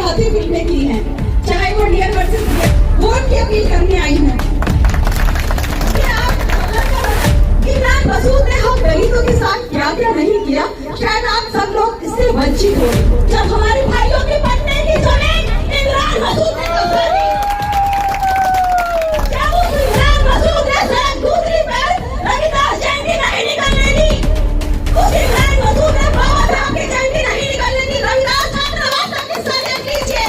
बहुत ही फिल्में की हैं, चाहे वो डियर वर्सेस वोट की अपील करने आई है। इमरान मसूद ने हम दलितों के साथ क्या क्या नहीं किया, शायद आप सब लोग इससे वंचित हो। जब हमारे भाइयों के पढ़ने की जमीन इमरान मसूद ने कब्जा की, क्या उस इमरान मसूद ने सड़क दूसरी पर रविदास जयंती नहीं निकलने दी? उस इमरान मसूद ने बाबा साहब की जयंती नहीं निकलने दी। रविदास छात्रावास का किस्सा देख लीजिए।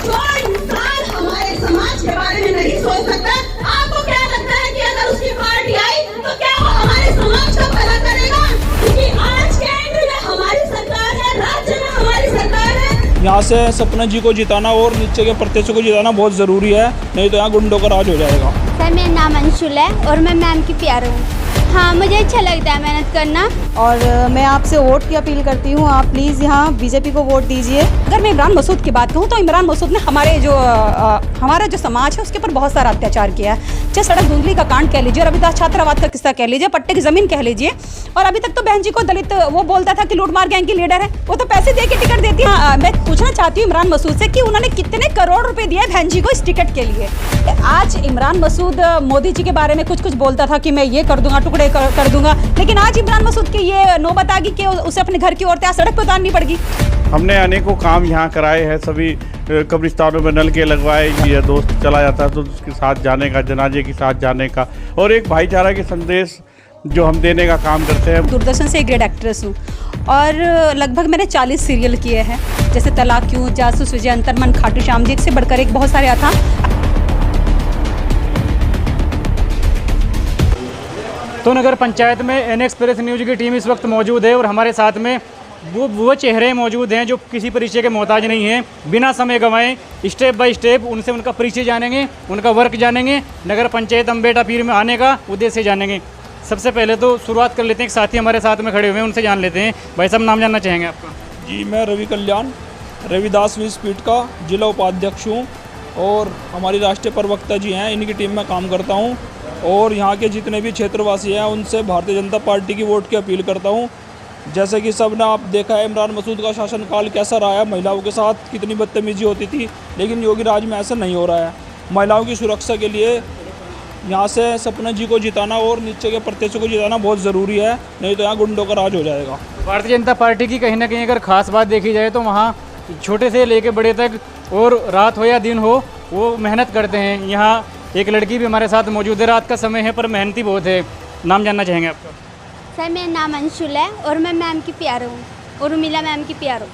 जो इंसान हमारे समाज के बारे में नहीं सोच सकता, आपको क्या लगता है कि अगर उसकी पार्टी आई तो क्या वो हमारे समाज का भला करेगा? क्योंकि आज केंद्र में हमारी सरकार है, राज्य में हमारी सरकार है। यहाँ से सपना जी को जिताना और नीचे के प्रत्याशियों को जिताना बहुत ज़रूरी है, नहीं तो यहाँ गुंडों का राज हो जाएगा। सर, मेरा नाम अंशुल है और मैं मैम की प्यार हूँ। हाँ, मुझे अच्छा लगता है मेहनत करना। और मैं आपसे वोट की अपील करती हूँ, आप प्लीज़ यहाँ बीजेपी को वोट दीजिए। अगर मैं इमरान मसूद की बात कहूँ तो इमरान मसूद ने हमारा जो समाज है उसके ऊपर बहुत सारा अत्याचार किया है। चाहे सड़क धुंधली का कांड कह लीजिए, रविदास छात्रावास का किस्सा कह लीजिए, पट्टे की ज़मीन कह लीजिए। और अभी तक तो बहन जी को दलित वो बोलता था कि लूटमार गैंग की लीडर है, वो तो पैसे दे के टिकट देती है। मैं पूछना चाहती हूँ इमरान मसूद से कि उन्होंने कितने करोड़ रुपए दिए बहन जी को इस टिकट के लिए। आज इमरान मसूद मोदी जी के बारे में कुछ कुछ बोलता था कि मैं ये कर दूंगा, टुकड़े कर दूंगा, लेकिन आज इमरान मसूद की ये नौबत आ गई कि उसे अपने घर की औरतें सड़क पर उतारनी पड़गी। हमने अनेकों काम यहाँ कराए हैं, सभी कब्रिस्तानों में नल के लगवाए। ये दोस्त चला जाता है तो उसके साथ जाने का, जनाजे के साथ जाने का, और एक भाईचारा के संदेश जो हम देने का काम करते हैं। दूरदर्शन से एक ग्रेड एक्ट्रेस हूँ और लगभग मैंने 40 सीरियल किए हैं, जैसे तलाक क्यों, जासूस विजय, अंतर्मन, खाटू श्याम जी, एक से बढ़कर एक बहुत सारे था। तो नगर पंचायत में एन एक्सप्रेस न्यूज़ की टीम इस वक्त मौजूद है और हमारे साथ में वो चेहरे मौजूद हैं जो किसी परिचय के मोहताज नहीं हैं। बिना समय गंवाए स्टेप बाय स्टेप उनसे उनका परिचय जानेंगे, उनका वर्क जानेंगे, नगर पंचायत अम्बेटा पीर में आने का उद्देश्य जानेंगे। सबसे पहले तो शुरुआत कर लेते हैं, एक साथी हमारे साथ में खड़े हुए हैं, उनसे जान लेते हैं। भाई साहब, नाम जानना चाहेंगे आपका? जी, मैं रवि कल्याण, रविदास विश्वपीठ का जिला उपाध्यक्ष हूँ और हमारी राष्ट्रीय प्रवक्ता जी हैं, इनकी टीम में काम करता हूँ। और यहाँ के जितने भी क्षेत्रवासी हैं उनसे भारतीय जनता पार्टी की वोट की अपील करता हूँ। जैसे कि सब ने आप देखा है इमरान मसूद का शासनकाल कैसा रहा है, महिलाओं के साथ कितनी बदतमीजी होती थी, लेकिन योगी राज में ऐसा नहीं हो रहा है। महिलाओं की सुरक्षा के लिए यहाँ से सपना जी को जिताना और नीचे के प्रत्याशियों को जिताना बहुत ज़रूरी है, नहीं तो यहाँ गुंडों का राज हो जाएगा। भारतीय जनता पार्टी की कहीं ना कहीं अगर खास बात देखी जाए तो वहाँ छोटे से लेके बड़े तक और रात हो या दिन हो वो मेहनत करते हैं। यहाँ एक लड़की भी हमारे साथ मौजूद है, रात का समय है पर मेहनती बहुत है। नाम जानना चाहेंगे आपका? सर, मेरा नाम अंशुल है और मैं मैम की प्यार हूँ और उर्मिला मैम की प्यार हूँ।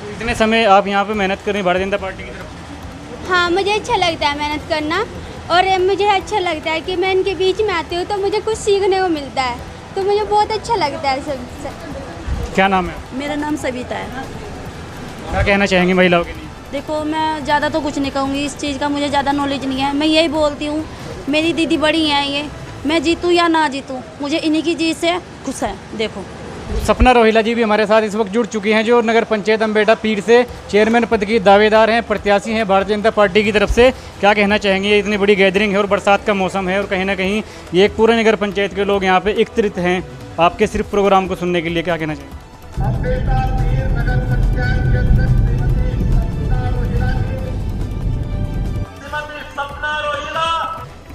तो इतने समय आप यहाँ पे मेहनत कर रही हैं भारतीय जनता पार्टी की तरफ? हाँ, मुझे अच्छा लगता है मेहनत करना और मुझे अच्छा लगता है कि मैं इनके बीच में आती हूँ तो मुझे कुछ सीखने को मिलता है, तो मुझे बहुत अच्छा लगता है सब। क्या नाम है? मेरा नाम सविता है। क्या कहना चाहेंगी महिलाओं के लिए? देखो, मैं ज़्यादा तो कुछ नहीं कहूँगी, इस चीज़ का मुझे ज़्यादा नॉलेज नहीं है। मैं यही बोलती हूँ, मेरी दीदी बड़ी हैं, ये मैं जीतूँ या ना जीतूँ, मुझे इन्हीं की जीत से खुश है। देखो, सपना रोहिला जी भी हमारे साथ इस वक्त जुड़ चुकी हैं, जो नगर पंचायत अम्बेटा पीर से चेयरमैन पद की दावेदार हैं, प्रत्याशी हैं भारतीय जनता पार्टी की तरफ से। क्या कहना चाहेंगे? ये इतनी बड़ी गैदरिंग है और बरसात का मौसम है और कहीं ना कहीं ये एक पूरे नगर पंचायत के लोग यहाँ पे एकत्रित हैं आपके सिर्फ प्रोग्राम को सुनने के लिए। क्या कहना चाहेंगे?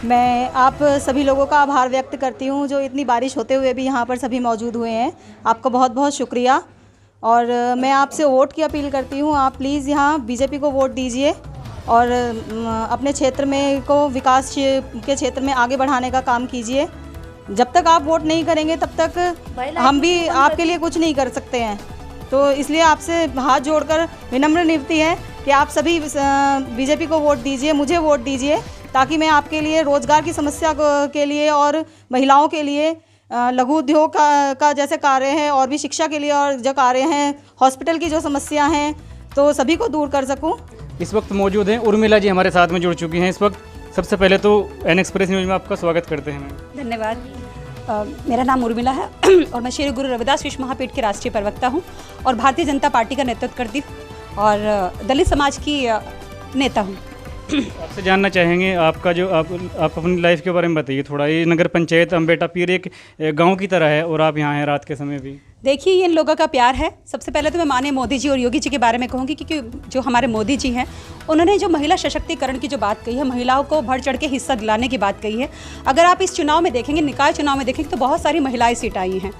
मैं आप सभी लोगों का आभार व्यक्त करती हूँ जो इतनी बारिश होते हुए भी यहाँ पर सभी मौजूद हुए हैं। आपका बहुत बहुत शुक्रिया। और मैं आपसे वोट की अपील करती हूँ, आप प्लीज़ यहाँ बीजेपी को वोट दीजिए और अपने क्षेत्र में को विकास के क्षेत्र में आगे बढ़ाने का काम कीजिए। जब तक आप वोट नहीं करेंगे तब तक हम भी आपके लिए कुछ नहीं कर सकते हैं। तो इसलिए आपसे हाथ जोड़कर विनम्र निवेदन है कि आप सभी बीजेपी को वोट दीजिए, मुझे वोट दीजिए, ताकि मैं आपके लिए रोज़गार की समस्या के लिए और महिलाओं के लिए लघु उद्योग का जैसे कार्य है और भी शिक्षा के लिए और जो कार्य हैं, हॉस्पिटल की जो समस्या हैं, तो सभी को दूर कर सकूं। इस वक्त मौजूद हैं उर्मिला जी, हमारे साथ में जुड़ चुकी हैं इस वक्त। सबसे पहले तो एन एक्सप्रेस न्यूज़ में आपका स्वागत करते हैं। धन्यवाद। मेरा नाम उर्मिला है और मैं श्री गुरु रविदास विश्व महापीठ के राष्ट्रीय प्रवक्ता हूँ और भारतीय जनता पार्टी का नेतृत्व करती हूँ और दलित समाज की नेता हूँ। आपसे जानना चाहेंगे आपका जो आप अपनी लाइफ के बारे में बताइए थोड़ा। ये नगर पंचायत अम्बेटा पीर एक गांव की तरह है और आप यहाँ हैं रात के समय भी। देखिए, ये इन लोगों का प्यार है। सबसे पहले तो मैं माननीय मोदी जी और योगी जी के बारे में कहूँगी, क्योंकि जो हमारे मोदी जी हैं उन्होंने जो महिला सशक्तिकरण की जो बात कही है, महिलाओं को बढ़ चढ़ के हिस्सा दिलाने की बात कही है। अगर आप इस चुनाव में देखेंगे, निकाय चुनाव में देखेंगे, तो बहुत सारी महिलाएं सीट आई हैं।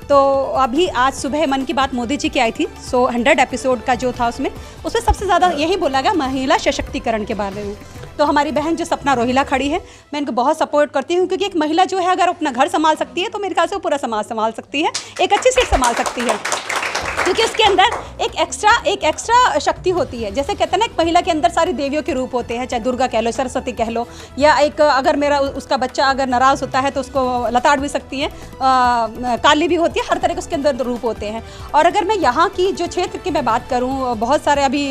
तो अभी आज सुबह मन की बात मोदी जी की आई थी, 100 एपिसोड का जो था उसमें सबसे ज़्यादा यही बोला गया महिला सशक्तिकरण के बारे में। तो हमारी बहन जो सपना रोहिला खड़ी है, मैं इनको बहुत सपोर्ट करती हूँ, क्योंकि एक महिला जो है अगर अपना घर संभाल सकती है तो मेरे ख्याल से वो पूरा समाज संभाल सकती है, एक अच्छी सीट संभाल सकती है, क्योंकि उसके अंदर एक एक्स्ट्रा शक्ति होती है। जैसे कहते हैं ना, एक महिला के अंदर सारी देवियों के रूप होते हैं, चाहे दुर्गा कह लो, सरस्वती कह लो, या एक अगर उसका बच्चा अगर नाराज़ होता है तो उसको लताड़ भी सकती है, काली भी होती है, हर तरह के उसके अंदर रूप होते हैं। और अगर मैं यहाँ की जो क्षेत्र की मैं बात करूँ, बहुत सारे अभी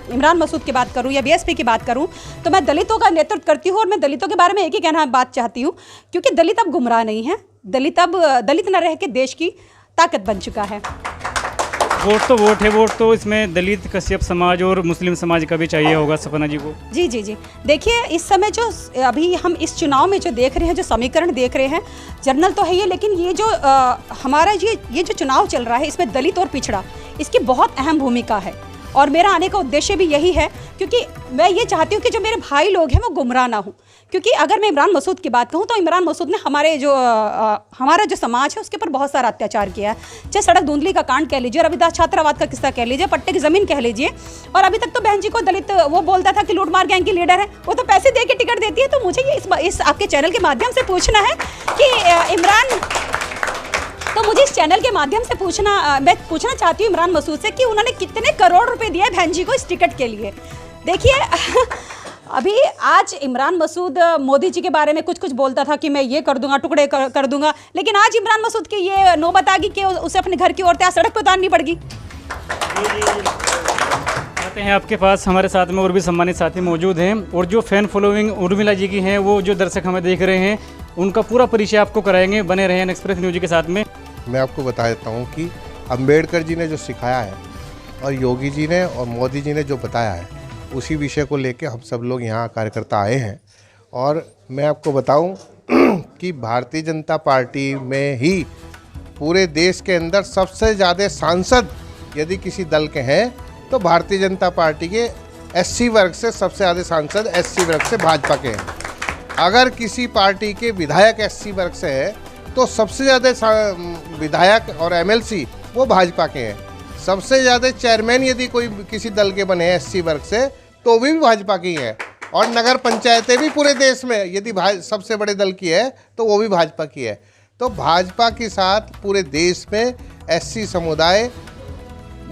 इमरान मसूद की बात करूँ या बीएसपी की बात करूँ, तो मैं दलितों का नेतृत्व करती हूँ। और मैं दलितों के बारे में एक ही कहना बात चाहती हूँ, क्योंकि दलित अब गुमराह नहीं है, दलित न रह के देश की ताकत बन चुका है। वोट है, वोट तो इसमें दलित, कश्यप समाज और मुस्लिम समाज का भी चाहिए होगा सपना जी को। जी। देखिए, इस समय जो अभी हम इस चुनाव में जो देख रहे हैं, जो समीकरण देख रहे हैं, जनरल तो है ये, लेकिन ये जो हमारा ये जो चुनाव चल रहा है, इसमें दलित और पिछड़ा इसकी बहुत अहम भूमिका है। और मेरा आने का उद्देश्य भी यही है, क्योंकि मैं ये चाहती हूँ कि जो मेरे भाई लोग हैं वो गुमराह ना हो। क्योंकि अगर मैं इमरान मसूद की बात कहूँ, तो इमरान मसूद ने हमारा जो समाज है उसके ऊपर बहुत सारा अत्याचार किया है। चाहे सड़क धुंधली का कांड कह लीजिए, रविदास छात्रावास का किस्सा कह लीजिए, पट्टे की ज़मीन कह लीजिए। और अभी तक तो बहन जी को दलित वो बोलता था कि लूटमार गैंग की लीडर है, वो तो पैसे दे के टिकट देती है। तो मुझे ये इस आपके चैनल के माध्यम से पूछना है कि मुझे इस चैनल के माध्यम से मैं पूछना चाहती हूँ इमरान मसूद से कि उन्होंने कितने करोड़ रुपए दिए बहन जी को इस टिकट के लिए। देखिए, अभी आज इमरान मसूद मोदी जी के बारे में कुछ बोलता था कि मैं ये कर दूंगा, टुकड़े कर दूंगा, लेकिन आज इमरान मसूद की ये नौबत आ गई कि उसे अपने घर की औरतें सड़क पर उतारनी पड़गी। आते हैं आपके पास, हमारे साथ में और भी सम्मानित साथी मौजूद हैं, और जो फैन फॉलोइंग उर्मिला जी की हैं, वो जो दर्शक हमें देख रहे हैं, उनका पूरा परिचय आपको कराएंगे। बने रहे एक्सप्रेस न्यूज के साथ में। मैं आपको बता देता हूँ कि अंबेडकर जी ने जो सिखाया है और योगी जी ने और मोदी जी ने जो बताया है, उसी विषय को लेकर हम सब लोग यहाँ कार्यकर्ता आए हैं। और मैं आपको बताऊं कि भारतीय जनता पार्टी में ही पूरे देश के अंदर सबसे ज़्यादा सांसद यदि किसी दल के हैं तो भारतीय जनता पार्टी के एससी वर्ग से सबसे ज़्यादा सांसद एससी वर्ग से भाजपा के हैं। अगर किसी पार्टी के विधायक एससी वर्ग से है तो सबसे ज़्यादा विधायक और एमएलसी वो भाजपा के हैं। सबसे ज़्यादा चेयरमैन यदि कोई किसी दल के बने हैं एससी वर्ग से तो भी भाजपा की है। और नगर पंचायतें भी पूरे देश में यदि सबसे बड़े दल की है तो वो भी भाजपा की है। तो भाजपा के साथ पूरे देश में एससी समुदाय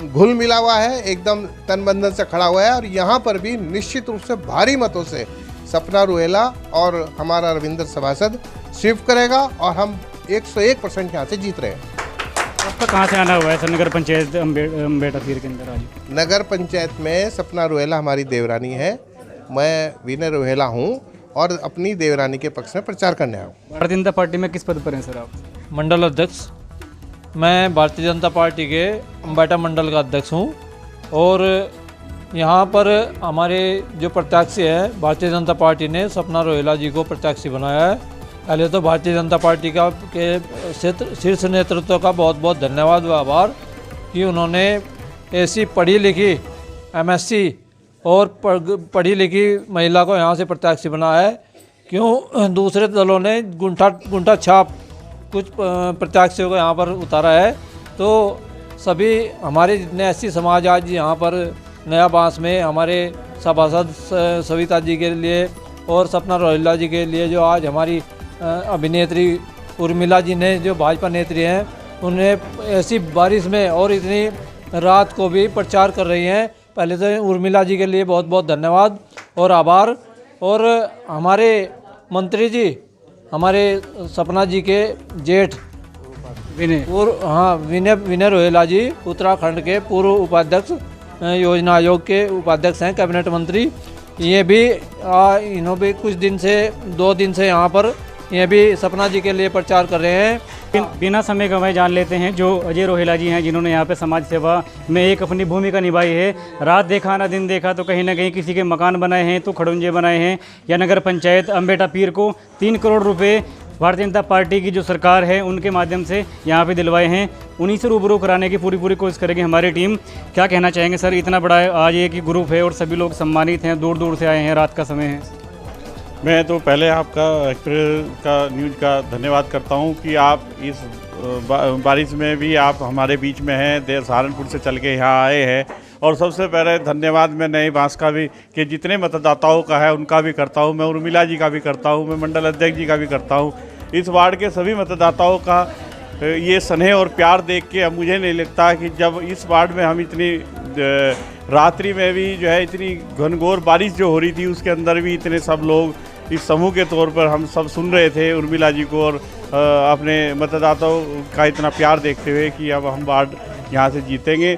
घुल मिला हुआ है, एकदम तन बंधन से खड़ा हुआ है। और यहाँ पर भी निश्चित रूप से भारी मतों से सपना रोहेला और हमारा रविंद्र सभासद स्वीप करेगा और हम 101% यहाँ से जीत रहे हैं। आपका कहाँ से आना हुआ है सर नगर पंचायत अम्बेटा पीर के अंदर? आज नगर पंचायत में सपना रोहेला हमारी देवरानी है, मैं विनय रोहेला हूँ और अपनी देवरानी के पक्ष में प्रचार करने आया हूँ। भारतीय जनता पार्टी में किस पद पर हैं सर आप? मंडल अध्यक्ष। मैं भारतीय जनता पार्टी के अम्बेटा मंडल का अध्यक्ष हूँ और यहाँ पर हमारे जो प्रत्याशी हैं, भारतीय जनता पार्टी ने सपना रोहेला जी को प्रत्याशी बनाया है। पहले तो भारतीय जनता पार्टी के शीर्ष नेतृत्व का बहुत बहुत धन्यवाद व आभार कि उन्होंने ऐसी पढ़ी लिखी एमएससी और पढ़ी लिखी महिला को यहाँ से प्रत्याशी बनाया है। क्यों दूसरे दलों ने गुंठा छाप कुछ प्रत्याशियों को यहाँ पर उतारा है। तो सभी हमारे जितने एससी समाज आज यहाँ पर नया बांस में हमारे सभासद सविता जी के लिए और सपना रोहेला जी के लिए जो आज हमारी अभिनेत्री उर्मिला जी ने जो भाजपा नेत्री हैं, उन्हें ऐसी बारिश में और इतनी रात को भी प्रचार कर रही हैं। पहले तो उर्मिला जी के लिए बहुत बहुत धन्यवाद और आभार। और हमारे मंत्री जी, हमारे सपना जी के जेठ विनय रोहेला जी उत्तराखंड के पूर्व उपाध्यक्ष, योजना आयोग के उपाध्यक्ष हैं, कैबिनेट मंत्री। ये भी इन्होंने भी कुछ दिन से 2 दिन से यहाँ पर ये भी सपना जी के लिए प्रचार कर रहे हैं। बिना समय गंवाए जान लेते हैं जो अजय रोहेला जी हैं, जिन्होंने यहाँ पे समाज सेवा में एक अपनी भूमिका निभाई है। रात देखा ना दिन देखा, तो कहीं ना कहीं किसी के मकान बनाए हैं, तो खड़ुंजे बनाए हैं, या नगर पंचायत अम्बेटा पीर को 3 करोड़ रुपए भारतीय जनता पार्टी की जो सरकार है उनके माध्यम से यहाँ पे दिलवाए हैं। उन्हीं से रूबरू कराने की पूरी कोशिश करेगी हमारी टीम। क्या कहना चाहेंगे सर, इतना बड़ा आज एक ग्रुप है और सभी लोग सम्मानित हैं, दूर दूर से आए हैं, रात का समय है। मैं तो पहले आपका एक्सप्रेस का न्यूज़ का धन्यवाद करता हूं कि आप इस बारिश में भी आप हमारे बीच में हैं, सहारनपुर से चल के यहाँ आए हैं। और सबसे पहले धन्यवाद मैं नए बांस का भी, कि जितने मतदाताओं का है उनका भी करता हूं। मैं उर्मिला जी का भी करता हूं, मैं मंडल अध्यक्ष जी का भी करता हूं। इस वार्ड के सभी मतदाताओं का ये स्नेह और प्यार देख के अब मुझे नहीं लगता कि जब इस वार्ड में हम इतनी रात्रि में भी जो है इतनी घनघोर बारिश जो हो रही थी, उसके अंदर भी इतने सब लोग इस समूह के तौर पर हम सब सुन रहे थे उर्मिला जी को, और अपने मतदाताओं का इतना प्यार देखते हुए कि अब हम वार्ड यहाँ से जीतेंगे।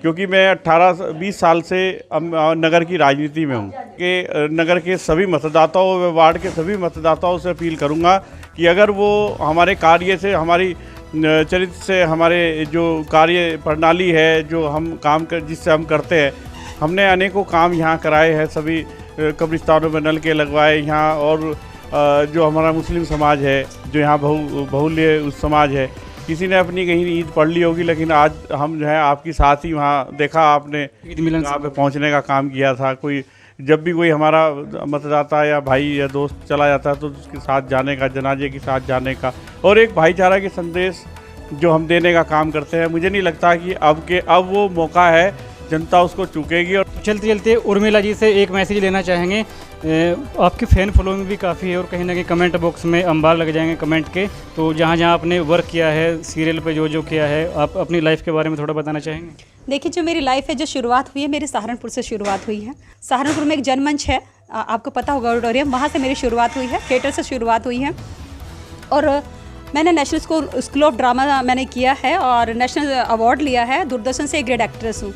क्योंकि मैं 18-20 साल से नगर की राजनीति में हूँ कि नगर के सभी मतदाताओं व वार्ड के सभी मतदाताओं से अपील करूँगा कि अगर वो हमारे कार्य से, हमारी चरित्र से, हमारे जो कार्य प्रणाली है, जो हम काम कर जिससे हम करते हैं, हमने अनेकों काम यहाँ कराए हैं। सभी कब्रिस्तानों में नल के लगवाए यहाँ, और जो हमारा मुस्लिम समाज है, जो यहाँ बहुल्य उस समाज है, किसी ने अपनी कहीं ईद पढ़ ली होगी, लेकिन आज हम जो है आपकी साथ ही वहाँ देखा, आपने ईद मिलन यहाँ पे पहुँचने का काम किया था। कोई जब भी कोई हमारा मतदाता या भाई या दोस्त चला जाता है तो उसके साथ जाने का, जनाजे के साथ जाने का, और एक भाईचारा के संदेश जो हम देने का काम करते हैं। मुझे नहीं लगता कि अब वो मौका है, जनता उसको चूकेगी। और चलते चलते उर्मिला जी से एक मैसेज लेना चाहेंगे। आपकी फ़ैन फॉलोइंग भी काफ़ी है और कहीं ना कहीं कमेंट बॉक्स में अंबार लग जाएंगे कमेंट के। तो जहाँ जहाँ आपने वर्क किया है, सीरियल पे जो किया है, आप अपनी लाइफ के बारे में थोड़ा बताना चाहेंगे? देखिए, जो मेरी लाइफ है, जो शुरुआत हुई है मेरी सहारनपुर से शुरुआत हुई है। सहारनपुर में एक जनमंच है, आपको पता होगा, ऑडिटोरियम, वहाँ से मेरी शुरुआत हुई है, थिएटर से शुरुआत हुई है। और मैंने नेशनल स्कूल ऑफ ड्रामा मैंने किया है और नेशनल अवार्ड लिया है। दूरदर्शन से ग्रेड एक्ट्रेस हूँ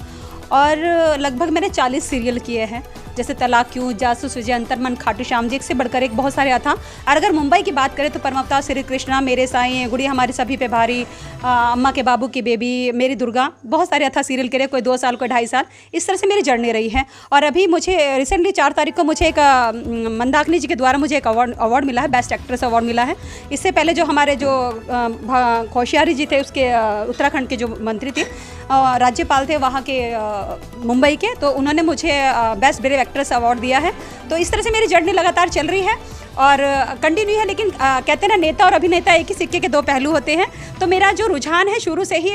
और लगभग मैंने 40 सीरियल किए हैं, जैसे तलाक क्यों, जासूस विजय, अंतर्मन, खाटू श्याम जी, एक से बढ़कर एक बहुत सारे था। और अगर मुंबई की बात करें तो परमावतार, श्री कृष्णा, मेरे साईं, गुड़िया हमारी सभी पे भारी, अम्मा के बाबू की बेबी, मेरी दुर्गा, बहुत सारे था सीरियल के लिए, कोई 2 साल, कोई 2.5 साल, इस तरह से मेरी जर्नी रही है। और अभी मुझे रिसेंटली 4 तारीख को मुझे एक मंदाकिनी जी के द्वारा मुझे एक अवार्ड मिला है, बेस्ट एक्ट्रेस अवार्ड मिला है। इससे पहले जो हमारे जो कोश्यारी जी थे, उसके उत्तराखंड के जो मंत्री थे, राज्यपाल थे वहाँ के मुंबई के, तो उन्होंने मुझे बेस्ट ब्रेव एक्ट्रेस अवार्ड दिया है। तो इस तरह से मेरी जर्नी लगातार चल रही है और कंटिन्यू है। लेकिन कहते हैं ना, नेता और अभिनेता एक ही सिक्के के 2 पहलू होते हैं। तो मेरा जो रुझान है शुरू से ही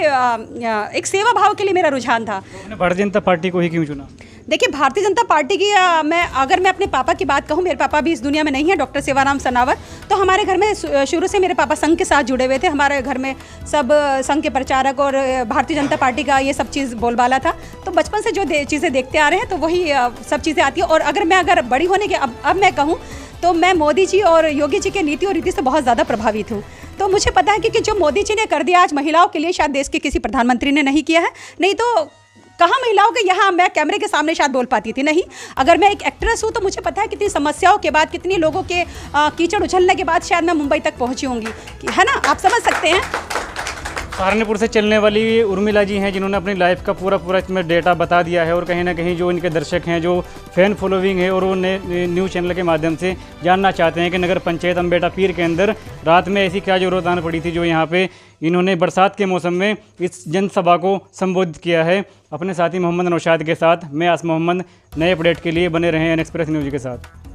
एक सेवा भाव के लिए मेरा रुझान था। भारतीय जनता पार्टी को ही क्यों चुना? देखिए, भारतीय जनता पार्टी की अगर मैं अपने पापा की बात कहूँ, मेरे पापा भी इस दुनिया में नहीं है, डॉक्टर सेवाराम सनावर। तो हमारे घर में शुरू से मेरे पापा संघ के साथ जुड़े हुए थे। हमारे घर में सब संघ के प्रचारक और भारतीय जनता पार्टी का ये सब चीज़ बोलबाला था। तो बचपन से जो चीज़ें देखते आ रहे हैं, तो वही सब चीज़ें आती है। और अगर बड़ी होने के अब मैं कहूँ तो मैं मोदी जी और योगी जी के नीति और रीति से बहुत ज़्यादा प्रभावित हूँ। तो मुझे पता है कि जो मोदी जी ने कर दिया आज महिलाओं के लिए, शायद देश के किसी प्रधानमंत्री ने नहीं किया है। नहीं तो कहाँ महिलाओं के यहाँ मैं कैमरे के सामने शायद बोल पाती थी, नहीं। अगर मैं एक एक्ट्रेस हूँ तो मुझे पता है कितनी समस्याओं के बाद, कितनी लोगों के कीचड़ उछलने के बाद शायद मैं मुंबई तक पहुँची होंगी, है ना, आप समझ सकते हैं। सहारनपुर से चलने वाली उर्मिला जी हैं, जिन्होंने अपनी लाइफ का पूरा इसमें डेटा बता दिया है। और कहीं ना कहीं जो इनके दर्शक हैं, जो फ़ैन फॉलोइंग है, और वो न्यूज़ चैनल के माध्यम से जानना चाहते हैं कि नगर पंचायत अम्बेटा पीर के अंदर रात में ऐसी क्या ज़रूरत आना पड़ी थी, जो यहाँ पे इन्होंने बरसात के मौसम में इस जनसभा को संबोधित किया है। अपने साथी मोहम्मद नौशाद के साथ मैं आस मोहम्मद, नए अपडेट के लिए बने रहें एन एक्सप्रेस न्यूज़ के साथ।